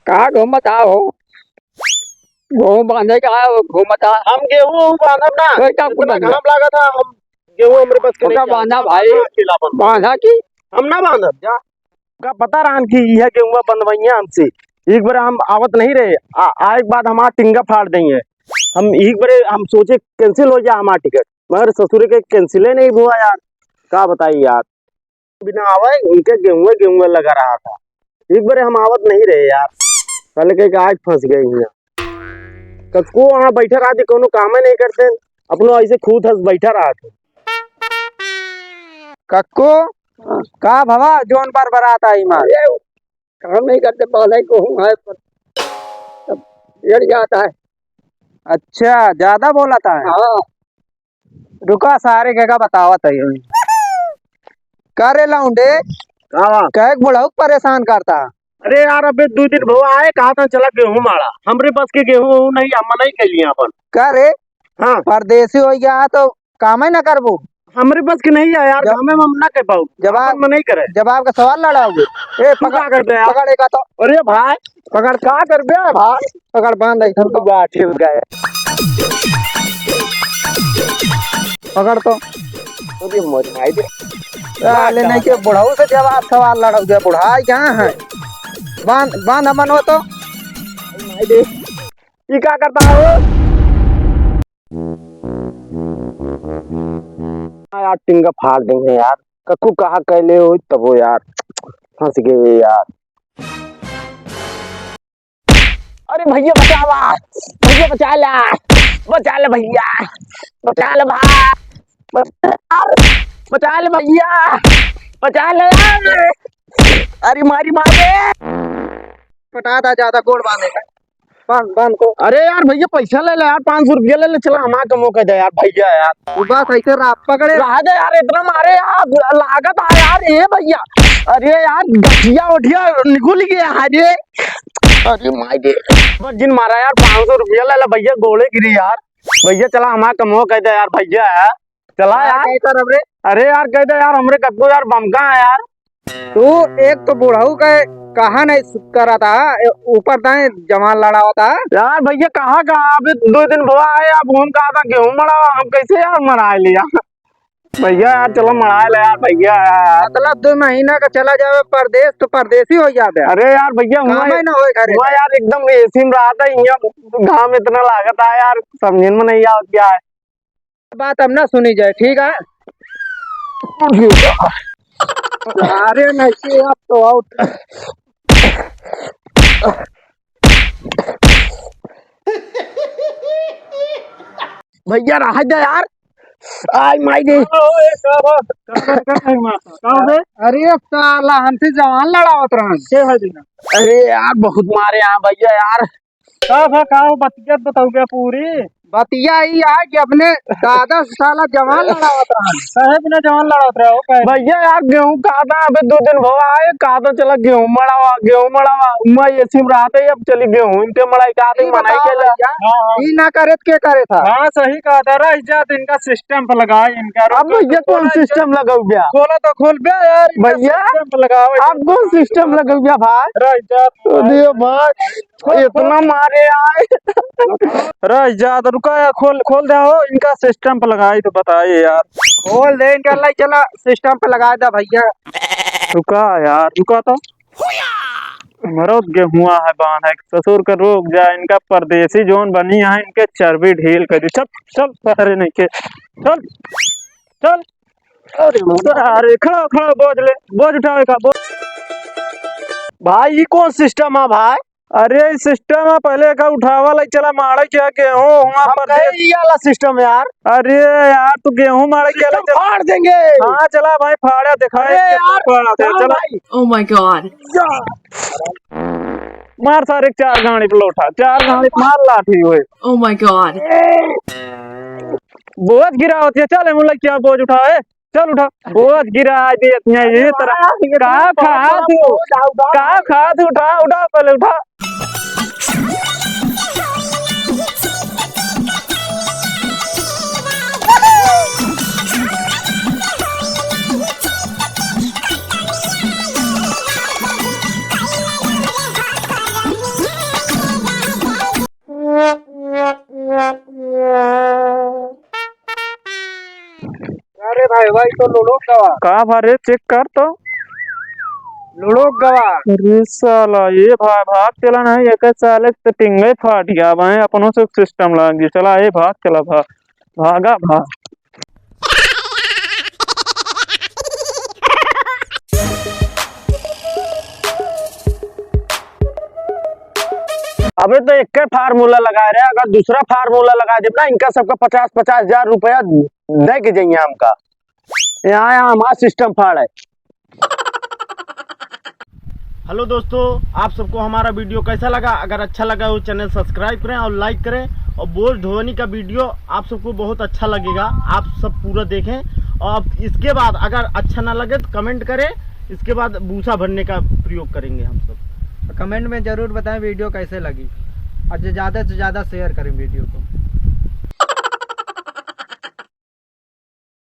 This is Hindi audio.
कहाँ घूमता हो? घूम बांधे का घूमता? हम गेहूं बांधब ना, इतना घाम लगा था। हम गेहूं हमरे बस के नहीं बांधा भाई, अकेलापन बांधा की हम ना बांधब जा का पता रहन कि यह गेहूं बंधवैया हमसे। एक बार हम आवत नहीं रहे, आए के बाद हमारा टिंगा फाड़ देंगे। हम एक बार हम सोचे कैंसिल हो जाए हमारा टिकट, मगर ससुर के कैंसिल नहीं हुआ यार। क्या बताइए यार, बिना आवे उनके गेहूं लगा रहा था। एक बार हम आवत नहीं रहे यार, पहले कहीं आज फंस गए यहाँ। कसको वहाँ बैठा रहा थे, कोनो काम नहीं करते, अपनो ऐसे खुद हंस बैठा रहा था। कक्को का भवा जोन पर बराता है मार काम नहीं करते, बांधे को हूँ है पर गिर जाता है। अच्छा ज्यादा बोला था। हाँ रुका सारे का बतावत है करे लाउंडे हाँ कह बुढ़ऊ परेशान करता। अरे यार अबे 2 दिन भवा आए, कहा था चला गेहूं मारा, हमरे बस के गेहूं नहीं, हम नहीं कैलिए अपन। करे हाँ परदेसी हो गया तो काम ही ना करबो। हमरे बस के नहीं है यार, हमें हम ना कर पाऊ, जवाब में नहीं करे। जवाब का सवाल लड़ाओगे। ए तू क्या करते यार? पकड़ेगा तो अरे भाई पकड़ का कर बे भाई, पकड़ बांध दे तो बात ठीक गए। पकड़ तो अरे मोर भाई दे ले नहीं के बुढ़ऊ से जवाब सवाल लड़ाओगे। बुढ़ाई कहाँ है? बांध बांध हमन हो तो भाई दे ये क्या करता है यार? टिंगा फाड़ देंगे यार, कक्कू कहा कैले हो तब हो यार, फंस गए यार। अरे भैया बचावा, भैया बचा ले भैया, बचा ले भाई, बचा ले भैया, बचा ले यार। अरे मारी मारे पटा था ज्यादा गोड़ बांधेगा। बांध बांध को। अरे यार भैया पैसा ले ले यार, 500 रुपया ले ले, चला हमारा का मौका दे यार भैया यार। बस ऐसे पकड़े रहा दे यार, इतना मारे यार, लागत है यार ये भैया। अरे यार गठिया उठिया निकल गया अरे, अरे माई दे जिन मारा यार। 500 रुपया ले ले भैया, गोले गिरी यार भैया, चला हमारा का मौका दे यार भैया यार, चला यार। अरे यार कह दे यार, हमरे कद्दू यार बमका है यार। तू एक तो बुढ़ऊ का कहा नहीं करा था, ऊपर दाएं जवान लड़ा होता यार भैया कहाँ कहाँ अभी 2 दिन हुआ है, अब हम कहा था गेहूं मरा, हम कैसे यार मरा लिया भैया यार, चलो मरा ले यार भैया यार। मतलब 2 महीना का चला जावे परदेश तो परदेसी हो जाते। अरे यार भैया हुआ यार, एकदम एसी में रहा था, यहाँ घाम इतना लागत है यार, समझ में नहीं आ क्या है। बात अब ना सुनी जाए, ठीक है? अरे नहीं अब तो आउट। भैया रहा जा यार, आई माई दे। अरे साला हमसे जवान लड़ावत रहन। अरे यार बहुत मारे यहाँ भैया यार। बतिया बताओ क्या पूरी बतिया ही है कि अपने दादा साला जवान लड़ावत रहन। जवान लड़ावत रहे भैया यार गेहूं कहा था, अबे 2 दिन भवा आए, कहा था चला गेहूं मड़ावा मैं ये सिम रहा था, अब चली गेहूं इनके मड़ाई कहा था, मनाई के ई ना करे के करे था। हाँ सही कहा था रा, इज्जत इनका सिस्टम पे लगा इनका। अब भैया कौन सिस्टम लगाओ गया? खोला तो खोल बे यार भैया, सिस्टम पे लगाओ। अब कौन सिस्टम लगाओ गया भाई? रा इज्जत अरे भाई इतना मारे आए। रा इज्जत रुका यार, खोल दे हो, इनका सिस्टम पे लगाई तो बताइए यार। खोल दे इनका लाई, चला सिस्टम पे लगा दे भैया। रुका यार, रुका तो मरो गेहुआ है बांध है, ससुर का रोक जाए, इनका परदेसी जोन बनी है, इनके चर्बी ढील कर दी। चल चल, अरे नहीं के चल चल। अरे खड़ा खड़ा बोझ ले, बोझ उठावे का बोझ। भाई ये कौन सिस्टम है भाई? अरे सिस्टम है पहले का उठावा ला, चला मारे क्या गेहूं हुआ पर ये वाला सिस्टम यार। अरे यार तू गेहूं मारे क्या ला, फाड़ देंगे। हाँ चला भाई फाड़ा दिखाए चला। Oh my god. मार सारे 4 गाड़ी पे उठा, 4 गाड़ी मार लाठी हुए। Oh my god. बोझ गिरा होती है, चल मुला क्या बोझ उठा है, चल उठा बोझ गिरा दे इतना ये तरह का खा तू उठा उठा पहले उठा। है भाई तो लुड़ोक गवा का भारे चेक कर तो। लुड़ोक गवा अरे साला ये भाग चला नहीं एक साले से टिंगे फाट गया भाई अपनों से सिस्टम लग गया चला ये भाग चला भागा भाग। अबे तो एक फार्मूला लगा रहे हैं, अगर दूसरा फार्मूला लगा दे ना इनका सबका 50-50 हजार रुपया दे के जाइए हमका। यहाँ हमारा सिस्टम फाड़ है। हेलो दोस्तों, आप सबको हमारा वीडियो कैसा लगा? अगर अच्छा लगा तो चैनल सब्सक्राइब करें और लाइक करें। और बोझ ढोने का वीडियो आप सबको बहुत अच्छा लगेगा, आप सब पूरा देखें। और इसके बाद अगर अच्छा ना लगे तो कमेंट करें, इसके बाद भूसा भरने का प्रयोग करेंगे हम सब। कमेंट में जरूर बताएं वीडियो कैसे लगी और ज़्यादा से ज़्यादा शेयर करें वीडियो को।